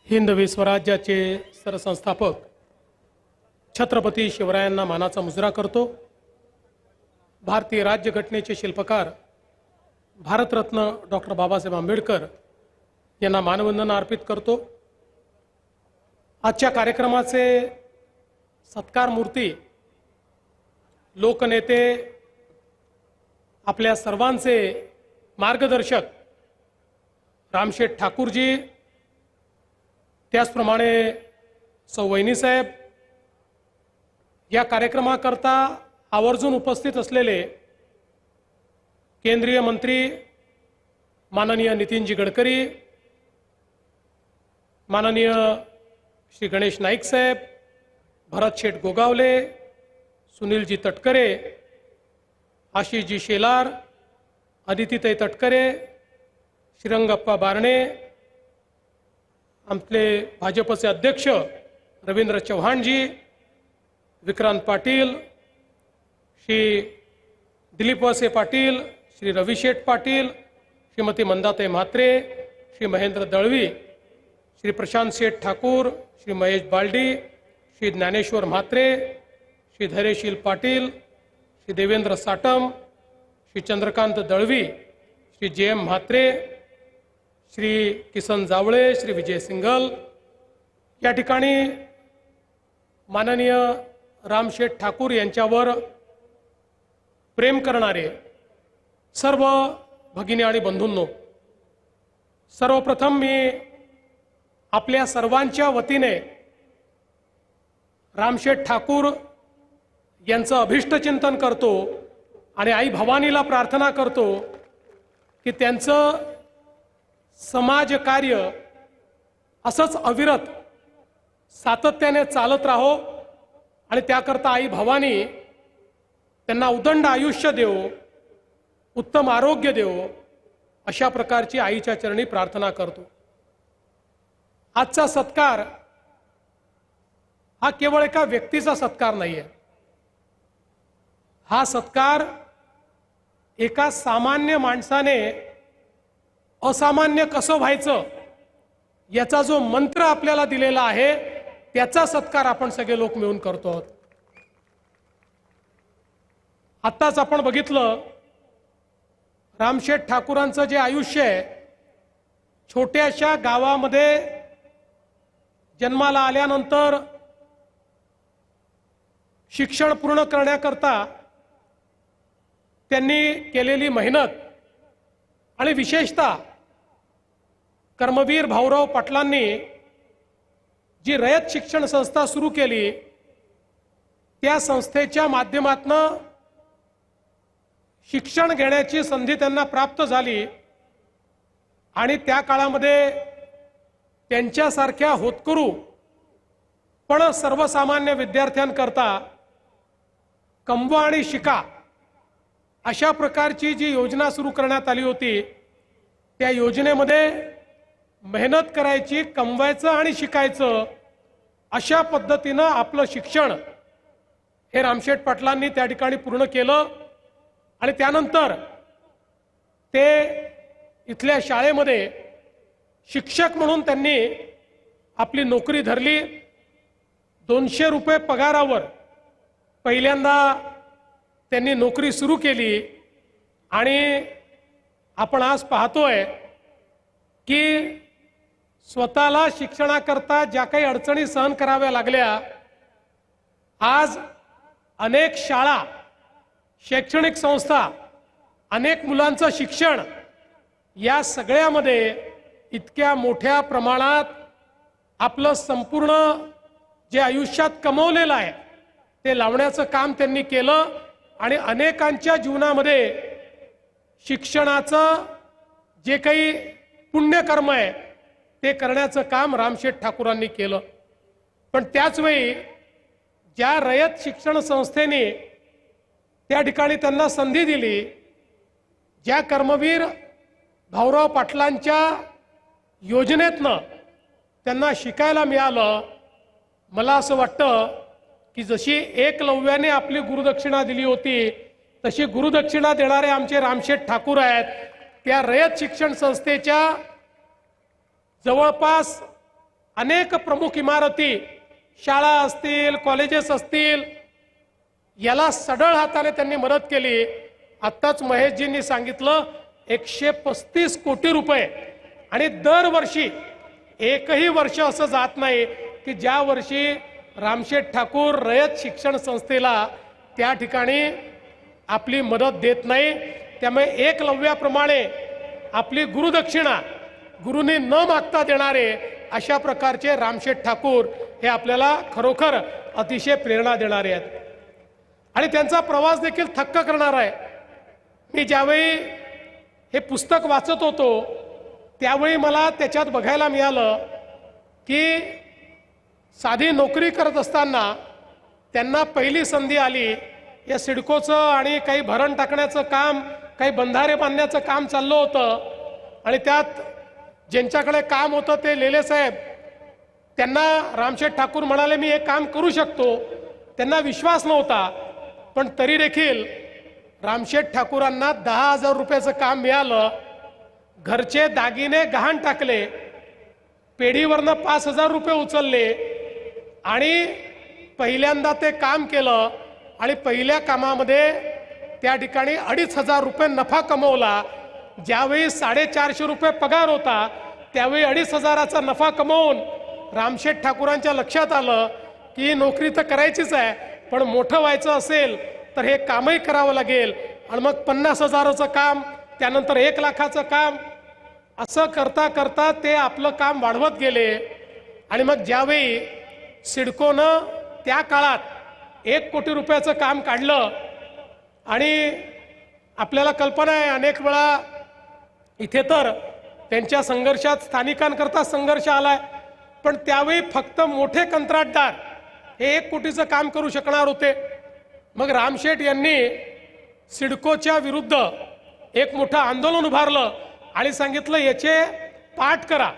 हिंदवी स्वराज्याचे सरसंस्थापक छत्रपती शिवरायांना मानाचा मुजरा करतो। भारतीय राज्यघटनेचे शिल्पकार भारतरत्न डॉक्टर बाबासाहेब आंबेडकर यांना मानवंदना अर्पित करतो। आजच्या कार्यक्रमाचे सत्कार मूर्ती लोकनेते आपल्या सर्वांचे मार्गदर्शक रामशेठ ठाकूरजी, त्याचप्रमाणे सौ वहिनीसाहेब, या कार्यक्रमाकरता आवर्जून उपस्थित असलेले केंद्रीय मंत्री माननीय नितीनजी गडकरी, माननीय श्री गणेश नाईक साहेब, भरत शेठ गोगावले, सुनीलजी तटकरे, आशिषजी शेलार, अदितीताई तटकरे, श्रीरंगप्पा बारणे, आपले भाजपचे अध्यक्ष रवींद्र चव्हाणजी, विक्रांत पाटील, श्री दिलीप वळसे पाटील, श्री रवी शेठ पाटील, श्रीमती मंदाताई म्हात्रे, श्री महेंद्र दळवी, श्री प्रशांत शेठ ठाकूर, श्री महेश बालडी, श्री ज्ञानेश्वर म्हात्रे, श्री धैर्यशील पाटील, श्री देवेंद्र साटम, श्री चंद्रकांत दळवी, श्री जे.एम. म्हात्रे, श्री किसन जावळे, श्री विजय सिंघल, या ठिकाणी माननीय रामशेठ ठाकूर यांच्यावर प्रेम करणारे सर्व भगिनी आणि बंधूंनो, सर्वप्रथम मी आपल्या सर्वांच्या वतीने रामशेठ ठाकूर यांचं अभिष्टचिंतन करतो आणि आई भवानीला प्रार्थना करतो की त्यांचं समाजकार्य असंच अविरत सातत्याने चालत राहो आणि त्याकरता आई भवानी त्यांना उदंड आयुष्य देवो, उत्तम आरोग्य देवो, अशा प्रकारची आईच्या चरणी प्रार्थना करतो। आजचा सत्कार हा केवळ एका व्यक्तीचा सत्कार नाहीये, हा सत्कार एका सामान्य माणसाने असामान्य कसं व्हायचं याचा जो मंत्र आपल्याला दिलेला आहे त्याचा सत्कार आपण सगळे लोक मिळून करतो आहोत। आत्ताच आपण बघितलं रामशेठ ठाकूरांचं जे आयुष्य आहे, छोट्याशा गावामध्ये जन्माला आल्यानंतर शिक्षण पूर्ण करण्याकरता त्यांनी केलेली मेहनत आणि विशेषतः कर्मवीर भाऊराव पाटलांनी जी रयत शिक्षण संस्था सुरू केली त्या संस्थेच्या माध्यमातून शिक्षण घेण्याची संधी त्यांना प्राप्त झाली आणि त्या काळामध्ये त्यांच्यासारख्या होतकरू पण सर्वसामान्य विद्यार्थ्यांकरता कमवा आणि शिका अशा प्रकारची जी योजना सुरू करण्यात आली होती, त्या योजनेमध्ये मेहनत करायची, कमवायचं आणि शिकायचं अशा पद्धतीनं आपलं शिक्षण हे रामशेठ पाटलांनी त्या ठिकाणी पूर्ण केलं आणि त्यानंतर ते इथल्या शाळेमध्ये शिक्षक म्हणून त्यांनी आपली नोकरी धरली। 200 रुपये पगारावर पहिल्यांदा त्यांनी नोकरी सुरू केली आणि आपण आज पाहतोय की स्वतःला शिक्षणाकरता ज्या काही अडचणी सहन कराव्या लागल्या, आज अनेक शाळा, शैक्षणिक संस्था, अनेक मुलांचं शिक्षण या सगळ्यामध्ये इतक्या मोठ्या प्रमाणात आपलं संपूर्ण जे आयुष्यात कमवलेलं आहे ते लावण्याचं काम त्यांनी केलं आणि अनेकांच्या जीवनामध्ये शिक्षणाचं जे काही पुण्यकर्म आहे ते करण्याचं काम रामशेठ ठाकूरांनी केलं। पण त्याच वेळी ज्या रयत शिक्षण संस्थेने त्या ठिकाणी त्यांना संधी दिली, ज्या कर्मवीर भाऊराव पाटलांच्या योजनेतनं त्यांना शिकायला मिळालं, मला असं वाटतं की जशी एकलव्याने आपली गुरुदक्षिणा दिली होती तशी गुरुदक्षिणा देणारे आमचे रामशेठ ठाकूर आहेत। त्या रयत शिक्षण संस्थेच्या जवळपास अनेक प्रमुख इमारती, शाळा असतील, कॉलेजेस असतील, याला सढळ हाताने त्यांनी मदत केली. आत्ताच महेशजींनी सांगितलं 135 कोटी रुपये. आणि दरवर्षी एकही वर्ष असं जात नाही की ज्या वर्षी रामशेठ ठाकूर रयत शिक्षण संस्थेला त्या ठिकाणी आपली मदत देत नाही. त्यामुळे एकलव्याप्रमाणे आपली गुरुदक्षिणा गुरुनी न मागता देणारे अशा प्रकारचे रामशेठ ठाकूर हे आपल्याला खरोखर अतिशय प्रेरणा देणारे आहेत. आणि त्यांचा प्रवास देखील थक्क करणारा आहे. मी ज्यावेळी हे पुस्तक वाचत होतो त्यावेळी मला त्याच्यात बघायला मिळालं की साधी नोकरी करत असताना त्यांना पहिली संधी आली. या सिडकोचं आणि काही भरण टाकण्याचं काम, काही बंधारे बांधण्याचं काम चाललं होतं. आणि त्यात ज्यांच्याकडे काम होतं ते लेले साहेब, त्यांना रामशेठ ठाकूर म्हणाले मी हे काम करू शकतो. त्यांना विश्वास नव्हता, पण तरी देखील रामशेठ ठाकूरांना 10,000 रुपयाचं काम मिळालं. घरचे दागिने गहाण टाकले, पेढीवरनं 5,000 रुपये उचलले आणि पहिल्यांदा ते काम केलं. आणि पहिल्या कामामध्ये त्या ठिकाणी 2,500 रुपये नफा कमवला. ज्यावेळी 450 रुपये पगार होता त्यावेळी 2,500चा नफा कमवून रामशेठ ठाकूरांच्या लक्षात आलं की नोकरी तर करायचीच आहे, पण मोठं व्हायचं असेल तर हे कामही करावं लागेल. आणि मग 50,000चं काम, त्यानंतर 1,00,000चं काम, असं करता करता ते आपलं काम वाढवत गेले. आणि मग ज्यावेळी सिडकोनं त्या काळात 1 कोटी रुपयाचं काम काढलं आणि आपल्याला कल्पना आहे अनेक वेळा इथे तर त्यांच्या संघर्षात स्थानिकांकरता संघर्ष आलाय, पण त्यावेळी फक्त मोठे कंत्राटदार हे 1 कोटीचं काम करू शकणार होते. मग रामशेठ यांनी सिडकोच्या विरुद्ध एक मोठं आंदोलन उभारलं आणि सांगितलं याचे पाठ करा,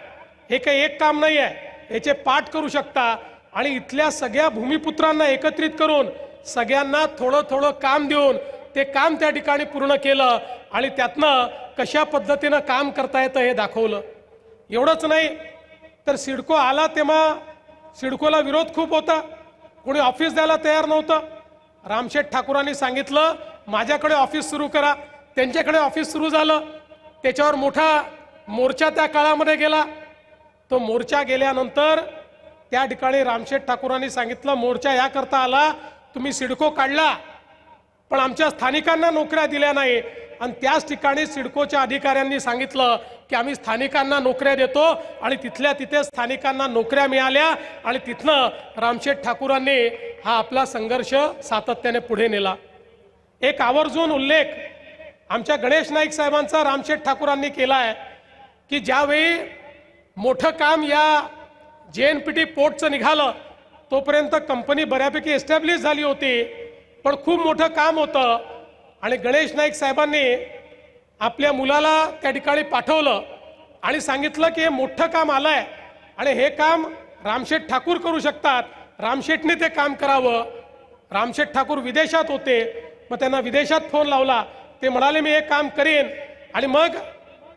हे काही एक काम नाही आहे, याचे पाठ करू शकता. आणि इथल्या सगळ्या भूमिपुत्रांना एकत्रित करून सगळ्यांना थोडं थोडं काम देऊन ते काम त्या ठिकाणी पूर्ण केलं आणि त्यातनं कशा पद्धतीनं काम करता येतं हे दाखवलं. एवढंच नाही तर सिडको आला तेव्हा सिडकोला विरोध खूप होता, कोणी ऑफिस द्यायला तयार नव्हतं. रामशेठ ठाकूरांनी सांगितलं माझ्याकडे ऑफिस सुरू करा. त्यांच्याकडे ऑफिस सुरू झालं. त्याच्यावर मोठा मोर्चा त्या काळामध्ये गेला. तो मोर्चा गेल्यानंतर त्या ठिकाणी रामशेठ ठाकूरांनी सांगितलं मोर्चा याकरता आला, तुम्ही सिडको काढला पण आमच्या स्थानिकांना नोकऱ्या दिल्या नाही. आणि त्याच ठिकाणी सिडकोच्या अधिकाऱ्यांनी सांगितलं की आम्ही स्थानिकांना नोकऱ्या देतो. आणि तिथल्या तिथे स्थानिकांना नोकऱ्या मिळाल्या आणि तिथनं रामशेठ ठाकूरांनी हा आपला संघर्ष सातत्याने पुढे नेला. एक आवर्जून उल्लेख आमच्या गणेश नाईक साहेबांचा रामशेठ ठाकूरांनी केला आहे की ज्यावेळी मोठं काम या JNPT पोर्टचं निघालं तोपर्यंत कंपनी बऱ्यापैकी एस्टॅब्लिश झाली होती, पण खूप मोठं काम होतं. आणि गणेश नाईक साहेबांनी आपल्या मुलाला त्या ठिकाणी पाठवलं आणि सांगितलं की हे मोठं काम आलंय आणि हे काम रामशेठ ठाकूर करू शकतात, रामशेठने ते काम करावं. रामशेठ ठाकूर विदेशात होते, मग त्यांना विदेशात फोन लावला. ते म्हणाले मी हे काम करेन. आणि मग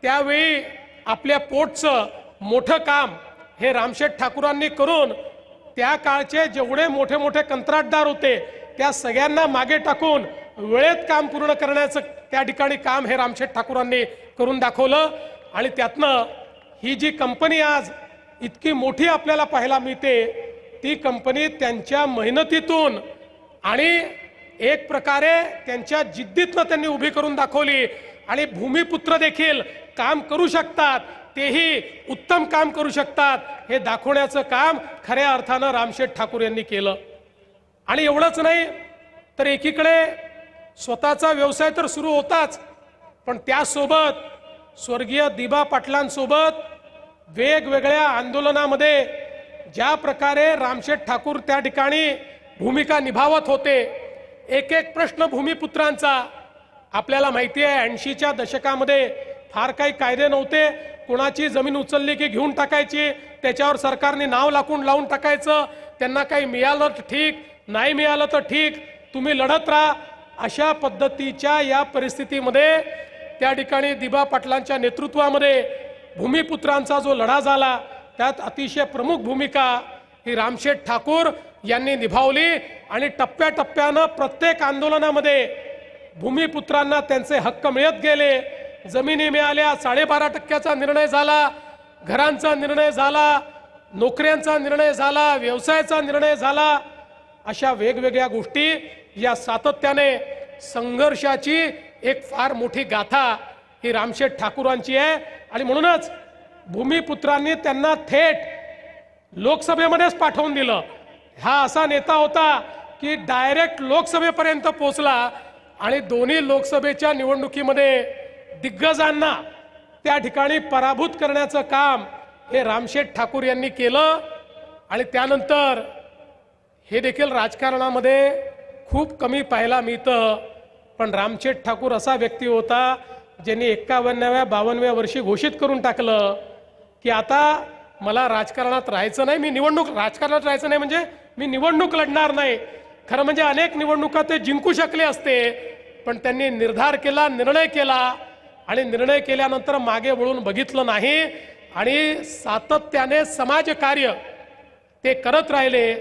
त्यावेळी आपल्या पोर्टचं मोठं काम हे रामशेठ ठाकूरांनी करून त्या काळचे जेवढे मोठे मोठे कंत्राटदार होते त्या सगळ्यांना मागे टाकून वेळेत काम पूर्ण करण्याचं त्या ठिकाणी काम हे रामशेठ ठाकूरांनी करून दाखवलं. आणि त्यातनं ही जी कंपनी आज इतकी मोठी आपल्याला पाहायला मिळते ती कंपनी त्यांच्या मेहनतीतून आणि एक प्रकारे त्यांच्या जिद्दीतनं त्यांनी उभी करून दाखवली. आणि भूमिपुत्र देखील काम करू शकतात, तेही उत्तम काम करू शकतात हे दाखवण्याचं काम खऱ्या अर्थानं रामशेठ ठाकूर यांनी केलं. आणि एवढंच नाही तर एकीकडे स्वतःचा व्यवसाय तर सुरू होताच, पण त्यासोबत स्वर्गीय दिबा पाटलांसोबत वेगवेगळ्या आंदोलनामध्ये ज्या प्रकारे रामशेठ ठाकूर त्या ठिकाणी भूमिका निभावत होते. एक एक प्रश्न भूमिपुत्रांचा आपल्याला माहिती आहे 80च्या दशकामध्ये फार काही कायदे नव्हते. कोणाची जमीन उचलली की घेऊन टाकायची, त्याच्यावर सरकारने नाव लावून टाकायचं. त्यांना काही मिळालं तर ठीक, नाही मिळालं तर ठीक, तुम्ही लढत राहा. अशा पद्धतीच्या या परिस्थितीमध्ये त्या ठिकाणी दिबा पाटलांच्या नेतृत्वामध्ये भूमिपुत्रांचा जो लढा झाला त्यात अतिशय प्रमुख भूमिका ही रामशेठ ठाकूर यांनी निभावली आणि टप्प्याटप्प्यानं प्रत्येक आंदोलनामध्ये भूमिपुत्रांना त्यांचे हक्क मिळत गेले। जमिनी मिळाल्या, 12.5% निर्णय झाला, घरांचा निर्णय झाला, नोकऱ्यांचा निर्णय झाला, व्यवसायाचा निर्णय झाला। अशा वेगवेगळ्या गोष्टी या सातत्याने संघर्षाची एक फार मोठी गाथा ही रामशेठ ठाकूरांची आहे। आणि म्हणूनच भूमिपुत्रांनी त्यांना थेट लोकसभेमध्येच पाठवून दिलं। हा असा नेता होता की डायरेक्ट लोकसभेपर्यंत पोहोचला आणि दोन्ही लोकसभेच्या निवडणुकीमध्ये दिग्गजांना त्या ठिकाणी पराभूत करण्याचं काम हे रामशेठ ठाकूर यांनी केलं। आणि त्यानंतर हे देखील राजकारणामध्ये खूप कमी पाहायला मिळतं, पण रामशेठ ठाकूर असा व्यक्ती होता ज्यांनी 51व्या 52व्या वर्षी घोषित करून टाकलं की आता मला राजकारणात राहायचं नाही, मी राजकारणात राहायचं नाही म्हणजे मी निवडणूक लढणार नाही। खरं म्हणजे अनेक निवडणुका ते जिंकू शकले असते, पण त्यांनी निर्धार केला, निर्णय केला आणि निर्णय केल्यानंतर मागे वळून बघितलं नाही आणि सातत्याने समाजकार्य ते करत राहिले।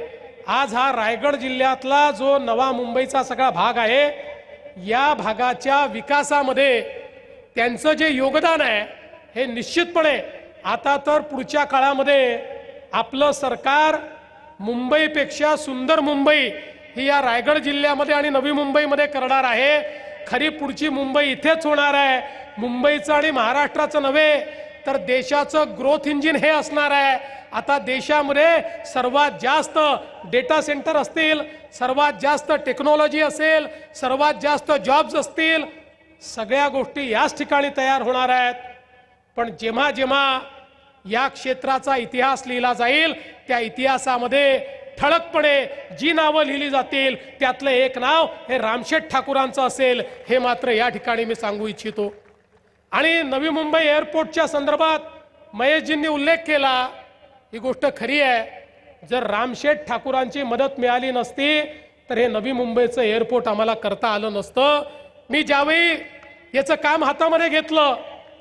आज हा रायगड जिल्ह्यातला जो नवा मुंबईचा सगळा भाग आहे, या भागाच्या विकासामध्ये त्यांचं जे योगदान आहे हे निश्चितपणे आता तर पुढच्या काळामध्ये आपलं सरकार मुंबईपेक्षा सुंदर मुंबई ही या रायगड जिल्ह्यामध्ये आणि नवी मुंबईमध्ये करणार आहे। खरी पुढची मुंबई इथेच होणार आहे। मुंबईचं आणि महाराष्ट्राचं नव्हे तर देशाचं ग्रोथ इंजिन हे असणार आहे। आता देशामध्ये सर्वात जास्त डेटा सेंटर असतील, सर्वात जास्त टेक्नॉलॉजी असेल, सर्वात जास्त जॉब्स असतील, सगळ्या गोष्टी याच ठिकाणी तयार होणार आहेत। पण जेव्हा जेव्हा या क्षेत्राचा इतिहास लिहिला जाईल त्या इतिहासामध्ये ठळकपणे जी नावं लिहिली जातील त्यातलं एक नाव हे रामशेठ ठाकूरांचं असेल, हे मात्र या ठिकाणी मी सांगू इच्छितो। आणि नवी मुंबई एअरपोर्टच्या संदर्भात महेशजींनी उल्लेख केला, ही गोष्ट खरी आहे। जर रामशेठ ठाकूरांची मदत मिळाली नसती तर हे नवी मुंबईचं एअरपोर्ट आम्हाला करता आलं नसतं। मी ज्यावेळी याचं काम हातामध्ये घेतलं,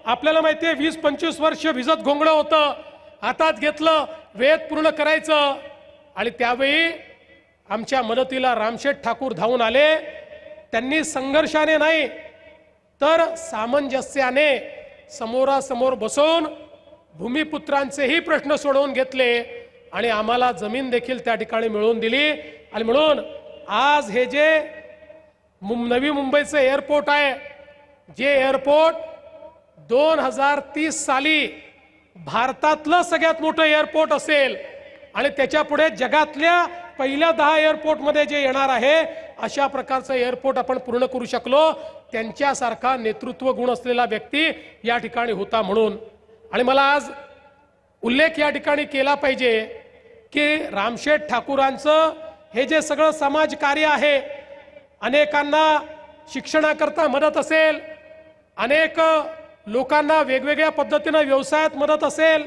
आपल्याला माहिती आहे 20-25 वर्ष भिजत घोंगडं होतं, हातात घेतलं, वेद पूर्ण करायचं आणि त्यावेळी आमच्या मदतीला रामशेठ ठाकूर धावून आले। त्यांनी संघर्षाने नाही तर सामंजस्याने समोरासमोर बसून भूमिपुत्रांचेही प्रश्न सोडवून घेतले आणि आम्हाला जमीन देखील त्या ठिकाणी मिळवून दिली। आणि म्हणून आज हे जे नवी मुंबईचं एअरपोर्ट आहे, जे एअरपोर्ट 2030 साली भारतातलं सगळ्यात मोठं एअरपोर्ट असेल आणि त्याच्या पुढे जगातल्या पहिल्या 10 एअरपोर्टमध्ये जे येणार आहे अशा प्रकारचं एअरपोर्ट आपण पूर्ण करू शकलो, त्यांच्यासारखा नेतृत्व गुण असलेला व्यक्ती या ठिकाणी होता म्हणून। आणि मला आज उल्लेख या ठिकाणी केला पाहिजे की रामशेठ ठाकूरांचं हे जे सगळं समाजकार्य आहे, अनेकांना शिक्षणाकरता मदत असेल, अनेक लोकांना वेगवेगळ्या पद्धतीने व्यवसायात मदत असेल,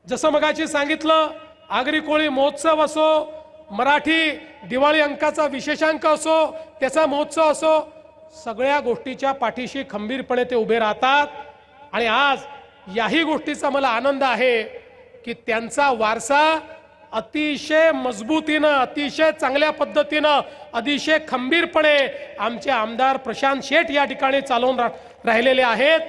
जसं मगाशी सांगितलं आगरी कोळी महोत्सव असो, मराठी दिवाळी अंकाचा विशेषांक असो, त्याचा महोत्सव असो, सगळ्या गोष्टीच्या पाठीशी खंबीरपणे ते उभे राहतात। आणि आज याही गोष्टीचा मला आनंद आहे की त्यांचा वारसा अतिशय मजबूतीनं, अतिशय चांगल्या पद्धतीनं, अतिशय खंबीरपणे आमचे आमदार प्रशांत शेठ या ठिकाणी चालवून राहिलेले आहेत।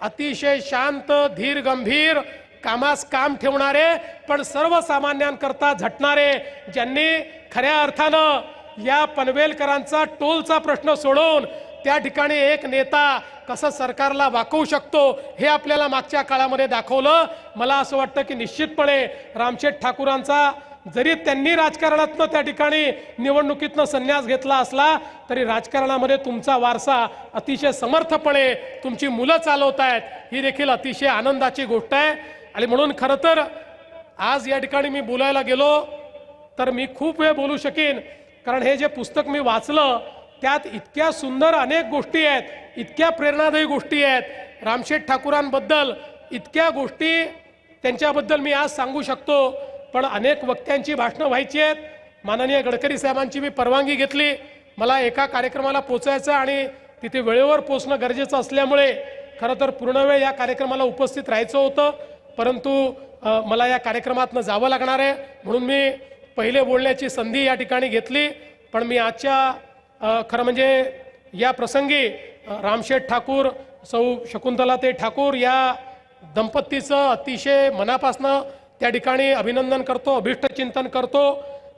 अतिशय शांत, धीर, गंभीर, कामास काम ठेवणारे पण सर्वसामान्यांकरता झटणारे, ज्यांनी खऱ्या अर्थानं या पनवेलकरांचा टोलचा प्रश्न सोडवून त्या ठिकाणी एक नेता कसं सरकारला वाकवू शकतो हे आपल्याला मागच्या काळामध्ये दाखवलं। मला असं वाटतं की निश्चितपणे रामशेठ ठाकूरांचा जरी त्यांनी राजकारणातनं त्या ठिकाणी निवडणुकीतनं संन्यास घेतला असला तरी राजकारणामध्ये तुमचा वारसा अतिशय समर्थपणे तुमची मुलं चालवत आहेत, ही देखील अतिशय आनंदाची गोष्ट आहे। आणि म्हणून खरं तर आज या ठिकाणी मी बोलायला गेलो तर मी खूप वेळ बोलू शकेन, कारण हे जे पुस्तक मी वाचलं त्यात इतक्या सुंदर अनेक गोष्टी आहेत, इतक्या प्रेरणादायी गोष्टी आहेत रामशेठ ठाकूरांबद्दल, इतक्या गोष्टी त्यांच्याबद्दल मी आज सांगू शकतो। पण अनेक वक्त्यांची भाषणं व्हायची आहेत। माननीय गडकरी साहेबांची मी परवानगी घेतली, मला एका कार्यक्रमाला पोहोचायचं आणि तिथे वेळेवर पोहोचणं गरजेचं असल्यामुळे खरं तर पूर्ण वेळ या कार्यक्रमाला उपस्थित राहायचं होतं। परंतु मला या कार्यक्रमातनं जावं लागणार आहे, म्हणून मी पहिले बोलण्याची संधी या ठिकाणी घेतली. पण मी आजच्या खरं म्हणजे या प्रसंगी रामशेठ ठाकूर, सौ शकुंतलाताई ठाकूर या दंपतीचं अतिशय मनापासनं त्या ठिकाणी अभिनंदन करतो, अभिष्टचिंतन करतो.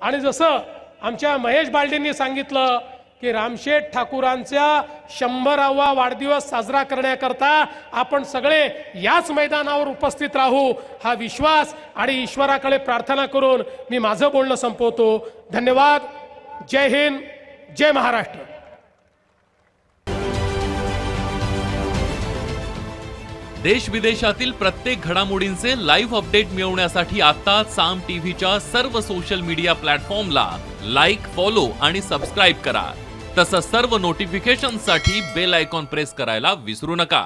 आणि जसं आमच्या महेश बालदींनी सांगितलं की रामशेठ ठाकूरांचा 100वा वाढदिवस साजरा करण्याकरता आपण सगळे याच मैदानावर उपस्थित राहू, हा विश्वास आणि ईश्वराकडे प्रार्थना करून मी माझं बोलणं संपवतो. धन्यवाद. जय हिंद, जय महाराष्ट्र. देश विदेशातील प्रत्येक घडामोडींचे लाईव्ह अपडेट मिळवण्यासाठी आता साम टीव्हीच्या सर्व सोशल मीडिया प्लॅटफॉर्मला लाईक, फॉलो आणि सबस्क्राईब करा. तसंच सर्व नोटिफिकेशनसाठी बेल आयकॉन प्रेस करायला विसरू नका.